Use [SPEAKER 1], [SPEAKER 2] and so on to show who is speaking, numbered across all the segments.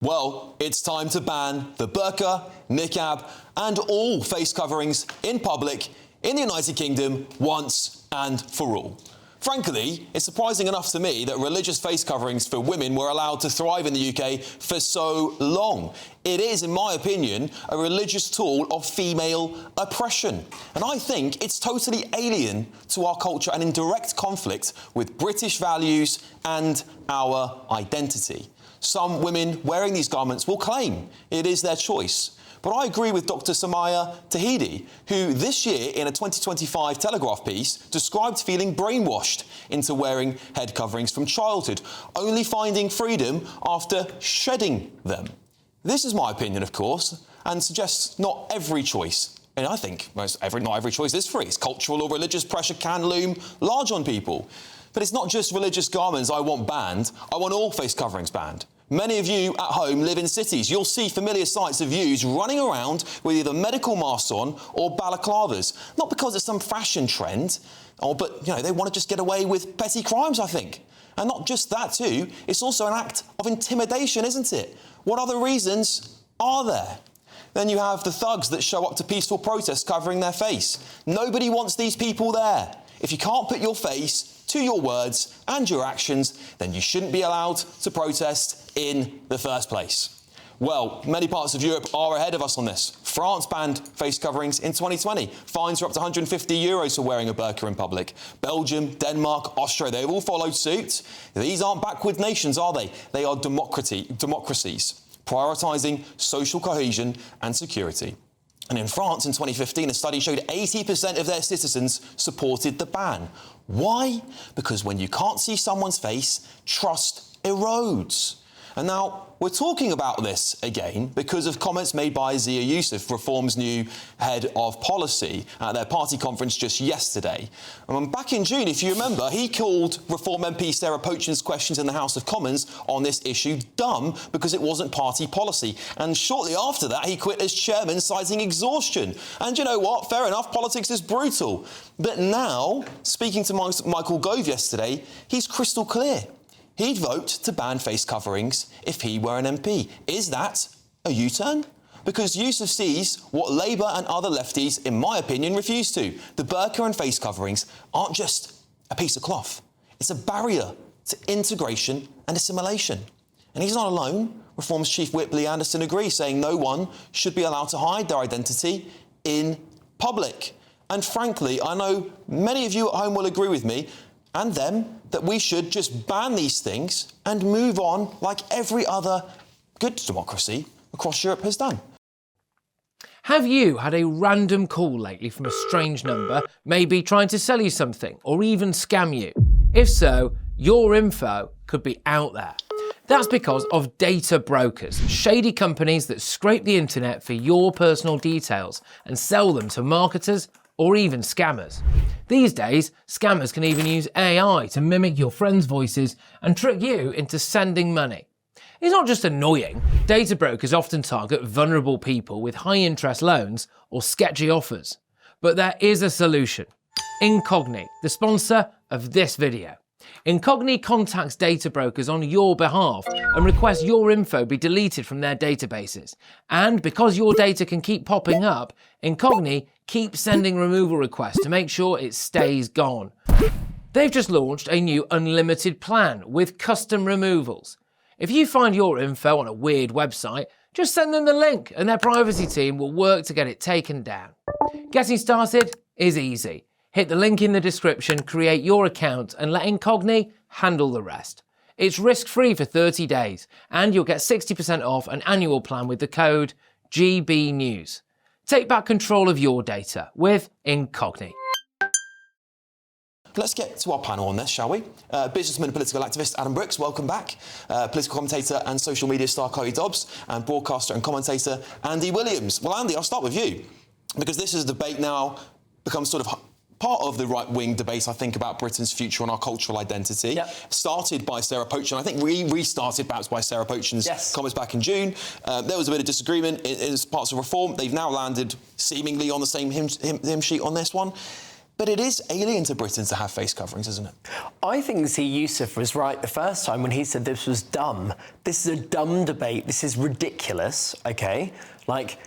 [SPEAKER 1] Well, it's time to ban the burqa, niqab and all face coverings in public in the United Kingdom once and for all. Frankly, it's surprising enough to me that religious face coverings for women were allowed to thrive in the UK for so long. It is, in my opinion, a religious tool of female oppression. And I think it's totally alien to our culture and in direct conflict with British values and our identity. Some women wearing these garments will claim it is their choice. But I agree with Dr. Samaya Tahidi, who this year in a 2025 Telegraph piece described feeling brainwashed into wearing head coverings from childhood, only finding freedom after shedding them. This is my opinion, of course, and suggests not every choice. And I think not every choice is free. It's cultural or religious pressure can loom large on people. But it's not just religious garments I want banned, I want all face coverings banned. Many of you at home live in cities. You'll see familiar sights of yous running around with either medical masks on or balaclavas. Not because it's some fashion trend, but they want to just get away with petty crimes, I think. And not just that too, it's also an act of intimidation, isn't it? What other reasons are there? Then you have the thugs that show up to peaceful protests covering their face. Nobody wants these people there. If you can't put your face to your words and your actions, then you shouldn't be allowed to protest in the first place. Well, many parts of Europe are ahead of us on this. France banned face coverings in 2020. Fines are up to €150 for wearing a burqa in public. Belgium, Denmark, Austria, they've all followed suit. These aren't backward nations, are they? They are democracies, prioritising social cohesion and security. And in France in 2015, a study showed 80% of their citizens supported the ban. Why? Because when you can't see someone's face, trust erodes. And now we're talking about this again because of comments made by Zia Yusuf, Reform's new head of policy, at their party conference just yesterday. Back in June, if you remember, he called Reform MP Sarah Poachin's questions in the House of Commons on this issue dumb because it wasn't party policy. And shortly after that, he quit as chairman, citing exhaustion. And you know what? Fair enough, politics is brutal. But now, speaking to Michael Gove yesterday, he's crystal clear. He'd vote to ban face coverings if he were an MP. Is that a U-turn? Because Yusuf sees what Labour and other lefties, in my opinion, refuse to. The burqa and face coverings aren't just a piece of cloth. It's a barrier to integration and assimilation. And he's not alone. Reform's Chief Whip Lee Anderson agrees, saying no one should be allowed to hide their identity in public. And frankly, I know many of you at home will agree with me and them that we should just ban these things and move on like every other good democracy across Europe has done.
[SPEAKER 2] Have you had a random call lately from a strange number, maybe trying to sell you something or even scam you? If so, your info could be out there. That's because of data brokers, shady companies that scrape the internet for your personal details and sell them to marketers or even scammers. These days, scammers can even use AI to mimic your friends' voices and trick you into sending money. It's not just annoying, data brokers often target vulnerable people with high-interest loans or sketchy offers. But there is a solution. Incogni, the sponsor of this video. Incogni contacts data brokers on your behalf and requests your info be deleted from their databases. And because your data can keep popping up, Incogni keeps sending removal requests to make sure it stays gone. They've just launched a new unlimited plan with custom removals. If you find your info on a weird website, just send them the link and their privacy team will work to get it taken down. Getting started is easy. Hit the link in the description, create your account and let Incogni handle the rest. It's risk-free for 30 days and you'll get 60% off an annual plan with the code GBNews. Take back control of your data with Incogni.
[SPEAKER 1] Let's get to our panel on this, shall we? Businessman and political activist Adam Brooks, welcome back. Political commentator and social media star Chloe Dobbs, and broadcaster and commentator Andy Williams. Well, Andy, I'll start with you, because this is a debate now becomes sort of part of the right-wing debate, I think, about Britain's future and our cultural identity. Yep. Started by Sarah Poachin. I think restarted perhaps by Sarah Poachin's comments back in June. There was a bit of disagreement in parts of Reform. They've now landed seemingly on the same hymn sheet on this one. But it is alien to Britain to have face coverings, isn't it?
[SPEAKER 3] I think Yusuf was right the first time when he said this was dumb. This is a dumb debate. This is ridiculous, OK? Like,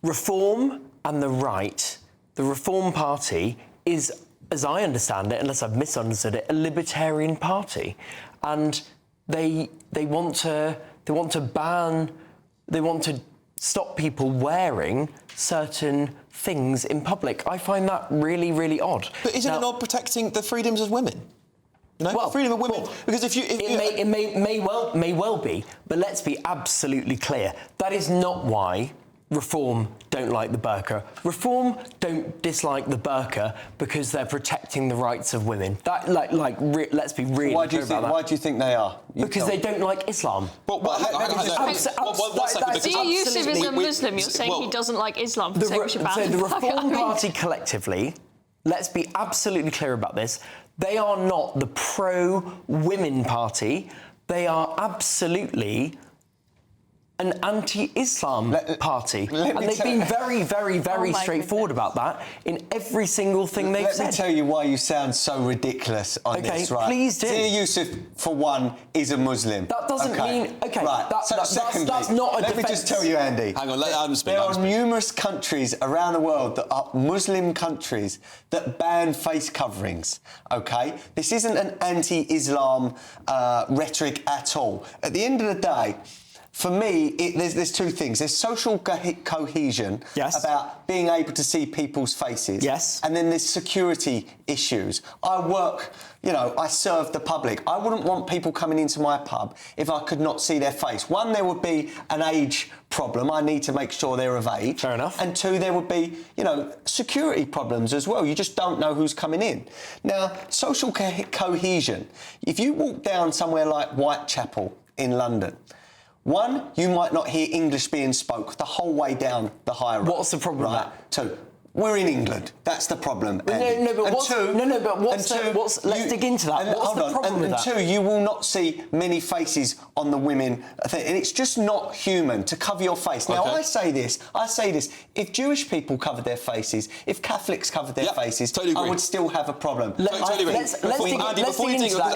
[SPEAKER 3] Reform and the right, the Reform Party is, as I understand it, unless I've misunderstood it, a libertarian party. And they want to stop people wearing certain things in public. I find that really, really odd.
[SPEAKER 1] But isn't it not protecting the freedoms of women? You know,
[SPEAKER 3] well,
[SPEAKER 1] freedom of women. Because
[SPEAKER 3] it may well be, but let's be absolutely clear. That is not why Reform don't like the burqa. Reform don't dislike the burqa because they're protecting the rights of women. That, let's be really clear about that.
[SPEAKER 4] Why do you think they are?
[SPEAKER 3] Because they don't like Islam.
[SPEAKER 1] But
[SPEAKER 5] Yusuf is a Muslim. You're saying he doesn't like Islam.
[SPEAKER 3] So the Reform Party collectively, let's be absolutely clear about this, they are not the pro-women party. They are absolutely an anti-Islam party. And they've been very, very, very straightforward about that in every single thing they've said.
[SPEAKER 4] Let me tell you why you sound so ridiculous on this, right?
[SPEAKER 3] Please do.
[SPEAKER 4] Dear Yusuf, for one, is a Muslim.
[SPEAKER 3] That doesn't mean... OK,
[SPEAKER 4] right.
[SPEAKER 3] Secondly, that's not a
[SPEAKER 4] let
[SPEAKER 3] defence.
[SPEAKER 4] me just tell you, Andy.
[SPEAKER 1] Hang on, let Adam speak.
[SPEAKER 4] There are numerous countries around the world that are Muslim countries that ban face coverings, OK? This isn't an anti-Islam rhetoric at all. At the end of the day, for me, there's two things. There's social cohesion about being able to see people's faces.
[SPEAKER 3] Yes.
[SPEAKER 4] And then there's security issues. I work, I serve the public. I wouldn't want people coming into my pub if I could not see their face. One, there would be an age problem. I need to make sure they're of age.
[SPEAKER 3] Fair enough.
[SPEAKER 4] And two, there would be, security problems as well. You just don't know who's coming in. Now, social cohesion. If you walk down somewhere like Whitechapel in London, one, you might not hear English being spoke the whole way down the high road.
[SPEAKER 3] What's the problem with that?
[SPEAKER 4] Two, we're in England. That's the problem, Andy.
[SPEAKER 3] Let's dig into that. What's the problem with that?
[SPEAKER 4] And two, you will not see many faces on the women thing, and it's just not human to cover your face. Now, I say this, if Jewish people covered their faces, if Catholics covered their faces,
[SPEAKER 1] totally
[SPEAKER 4] I would still have a problem.
[SPEAKER 3] Let's dig into that.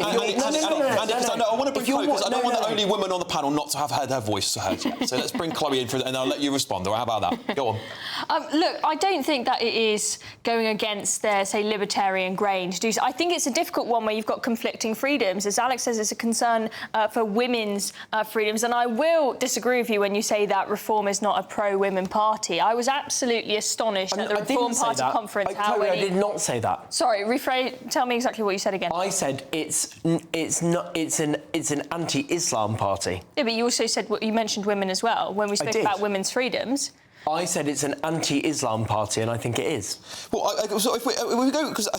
[SPEAKER 1] I want to bring Chloe, because I don't want the only woman on the panel not to have had her voice heard. So let's bring Chloe in, and I'll let you respond. Or how about that? Go on.
[SPEAKER 5] Look, I don't think that it is going against their, say, libertarian grain to do so. I think it's a difficult one where you've got conflicting freedoms. As Alex says, it's a concern for women's freedoms. And I will disagree with you when you say that Reform is not a pro-women party. I was absolutely astonished at the Reform Party conference.
[SPEAKER 3] I did not say that.
[SPEAKER 5] Sorry, tell me exactly what you said again.
[SPEAKER 3] I said it's an anti-Islam party.
[SPEAKER 5] Yeah, but you also said, you mentioned women as well when we spoke about women's freedoms.
[SPEAKER 3] I said it's an anti-Islam party, and I think it is.
[SPEAKER 1] Well, so if we go, because I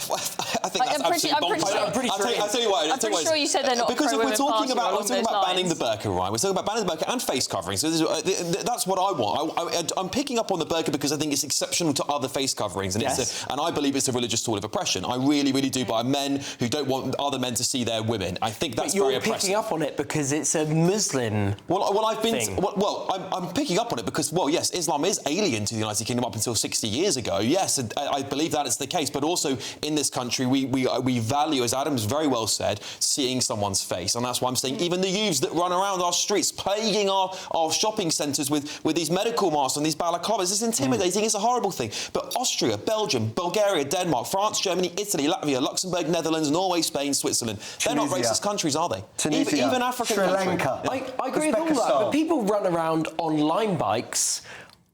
[SPEAKER 1] think that's absolutely bonkers. I'll tell you why.
[SPEAKER 5] I'm pretty sure you said they're not
[SPEAKER 1] because if we're talking about banning the
[SPEAKER 5] burqa,
[SPEAKER 1] burqa, right? We're talking about banning the burqa and face coverings. So that's what I want. I'm picking up on the burqa because I think it's exceptional to other face coverings, and and I believe it's a religious tool of oppression. I really, really do. By men who don't want other men to see their women. I think that's very oppressive.
[SPEAKER 3] You're picking up on it because it's a Muslim.
[SPEAKER 1] I'm picking up on it because, yes, Islam is alien to the United Kingdom up until 60 years ago. Yes, I believe that is the case. But also in this country, we value, as Adam's very well said, seeing someone's face. And that's why I'm saying even the youths that run around our streets, plaguing our shopping centres with these medical masks and these balaclavas, it's intimidating. It's a horrible thing. But Austria, Belgium, Bulgaria, Denmark, France, Germany, Italy, Latvia, Luxembourg, Netherlands, Norway, Spain, Switzerland. They're not racist countries, are they?
[SPEAKER 4] Tunisia,
[SPEAKER 1] even African
[SPEAKER 4] Sri
[SPEAKER 1] countries.
[SPEAKER 4] Lanka.
[SPEAKER 3] I agree with all that. But people run around on line bikes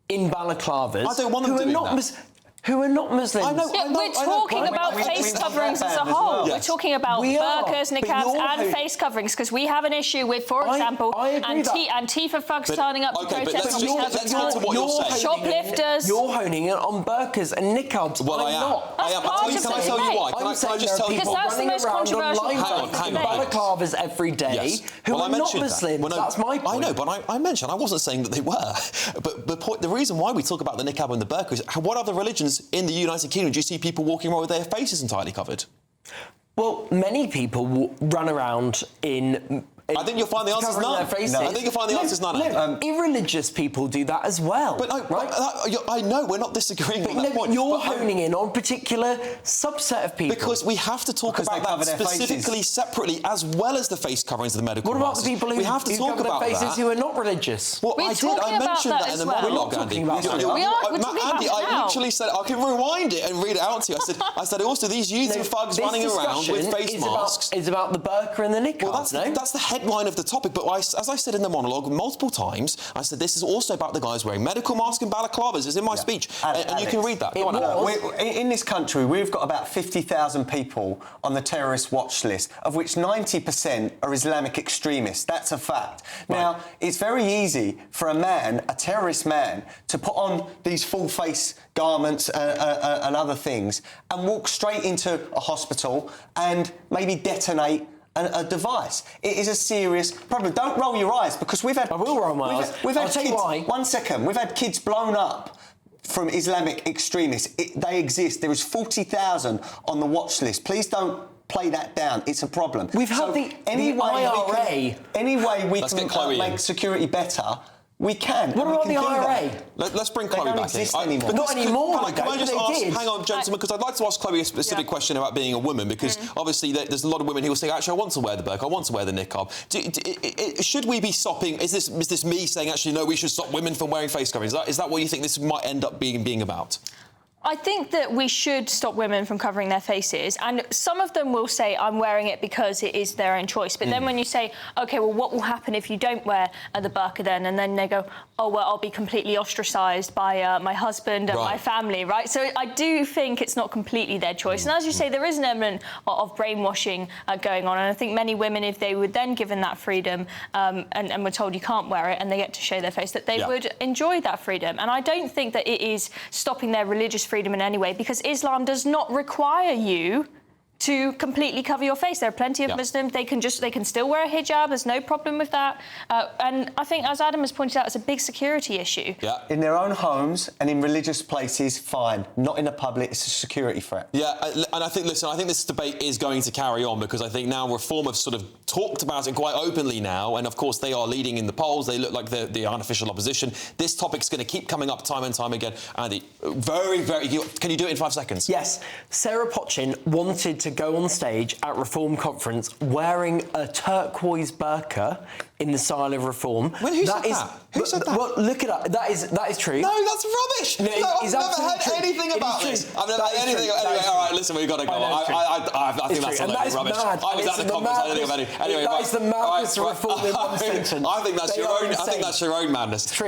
[SPEAKER 3] in balaclavas.
[SPEAKER 1] I don't want them doing that.
[SPEAKER 3] Who are not Muslims.
[SPEAKER 5] We're talking about face coverings as a whole. We're talking about burqas, niqabs and face coverings because we have an issue with, for example, Antifa thugs turning up to protest.
[SPEAKER 1] Let's get to what you're saying.
[SPEAKER 5] Shoplifters.
[SPEAKER 3] You're honing it on burqas and niqabs.
[SPEAKER 1] Well, I am. Can I tell you why? Can I just tell you
[SPEAKER 5] because that's the most controversial
[SPEAKER 3] thing. Balaclavas every day who are not Muslims. That's my point.
[SPEAKER 1] I know, but I mentioned, I wasn't saying that they were. But the reason why we talk about the niqab and the burqa is what other religions in the United Kingdom do you see people walking around with their faces entirely covered?
[SPEAKER 3] Well, many people run around in
[SPEAKER 1] I think you'll find the answer's
[SPEAKER 3] covering
[SPEAKER 1] none.
[SPEAKER 3] their faces.
[SPEAKER 1] No. I think you'll find the answer's none.
[SPEAKER 3] No, irreligious people do that as well.
[SPEAKER 1] But I know we're not disagreeing on that point.
[SPEAKER 3] You're honing in on a particular subset of people.
[SPEAKER 1] Because we have to talk about that specifically, separately, as well as the face coverings of the medical
[SPEAKER 3] What about
[SPEAKER 1] masks.
[SPEAKER 3] the people who
[SPEAKER 1] we have to talk
[SPEAKER 3] cover
[SPEAKER 1] about
[SPEAKER 3] their faces
[SPEAKER 1] that.
[SPEAKER 3] who are not religious?
[SPEAKER 1] Well,
[SPEAKER 5] We're
[SPEAKER 1] I did.
[SPEAKER 5] talking
[SPEAKER 1] I
[SPEAKER 5] about
[SPEAKER 1] mentioned
[SPEAKER 5] that
[SPEAKER 1] that in
[SPEAKER 5] as
[SPEAKER 1] the
[SPEAKER 5] well.
[SPEAKER 1] monologue,
[SPEAKER 3] We're
[SPEAKER 1] Andy.
[SPEAKER 3] talking about that.
[SPEAKER 5] We are. We're talking about
[SPEAKER 1] Andy,
[SPEAKER 5] it
[SPEAKER 1] I
[SPEAKER 5] now.
[SPEAKER 1] literally said I can rewind it and read it out to you. I said also these youths and thugs running around with face masks.
[SPEAKER 3] It's about the burqa and the niqab.
[SPEAKER 1] Well, that's the headline of the topic. But as I said in the monologue multiple times, I said this is also about the guys wearing medical masks and balaclavas. It's in my speech, and you can read that. Go on,
[SPEAKER 4] in this country, we've got about 50,000 people on the terrorist watch list, of which 90% are Islamic extremists. That's a fact. Right. Now, it's very easy for a terrorist man, to put on these full-face garments and other things and walk straight into a hospital and maybe detonate a device. It is a serious problem. Don't roll your eyes, because we've had...
[SPEAKER 3] I will roll my eyes.
[SPEAKER 4] I'll
[SPEAKER 3] tell you why.
[SPEAKER 4] 1 second. We've had kids blown up from Islamic extremists. They exist. There is 40,000 on the watch list. Please don't play that down. It's a problem.
[SPEAKER 3] We've had the IRA.
[SPEAKER 4] Any way we
[SPEAKER 1] Let's
[SPEAKER 4] can
[SPEAKER 1] get Chloe
[SPEAKER 4] make
[SPEAKER 1] in.
[SPEAKER 4] security better, we can.
[SPEAKER 3] What about the IRA?
[SPEAKER 1] Let's bring Chloe back in.
[SPEAKER 4] Anymore.
[SPEAKER 3] Not anymore.
[SPEAKER 1] Can I just ask, hang on, gentlemen, because I'd like to ask Chloe a specific question about being a woman, because obviously there's a lot of women who will say, actually, I want to wear the burqa, I want to wear the niqab. Should we be stopping? Is this me saying, actually, no, we should stop women from wearing face coverings? Is that what you think this might end up being about?
[SPEAKER 5] I think that we should stop women from covering their faces, and some of them will say, I'm wearing it because it is their own choice. But then when you say, OK, well, what will happen if you don't wear the burqa then? And then they go, oh, well, I'll be completely ostracised by my husband and my family, right? So I do think it's not completely their choice. And as you say, there is an element of brainwashing going on. And I think many women, if they were then given that freedom and were told you can't wear it and they get to show their face, that they would enjoy that freedom. And I don't think that it is stopping their religious freedom in any way, because Islam does not require you to completely cover your face. There are plenty of Muslims, they can still wear a hijab, there's no problem with that. And I think, as Adam has pointed out, it's a big security issue.
[SPEAKER 1] Yeah.
[SPEAKER 4] In their own homes and in religious places, fine. Not in a public, it's a security threat.
[SPEAKER 1] Yeah, and I think this debate is going to carry on, because I think now Reform have sort of talked about it quite openly now, and of course they are leading in the polls. They look like the unofficial opposition. This topic's going to keep coming up time and time again. Andy, can you do it in 5 seconds?
[SPEAKER 3] Yes. Sarah Pochin wanted to go on stage at Reform conference wearing a turquoise burqa in the style of Reform.
[SPEAKER 1] Well, who said that? Who said that?
[SPEAKER 3] Well, look it up. That is true.
[SPEAKER 1] No, that's rubbish.
[SPEAKER 3] No,
[SPEAKER 1] I've never heard anything about this. I've never heard anything. Anyway, all right, listen, we've got to go on. I think that's a load of rubbish. I was at the conference. I don't think of any. Anyway,
[SPEAKER 3] that is the madness of Reform in one sentence.
[SPEAKER 1] I think that's your own madness.
[SPEAKER 3] It's true.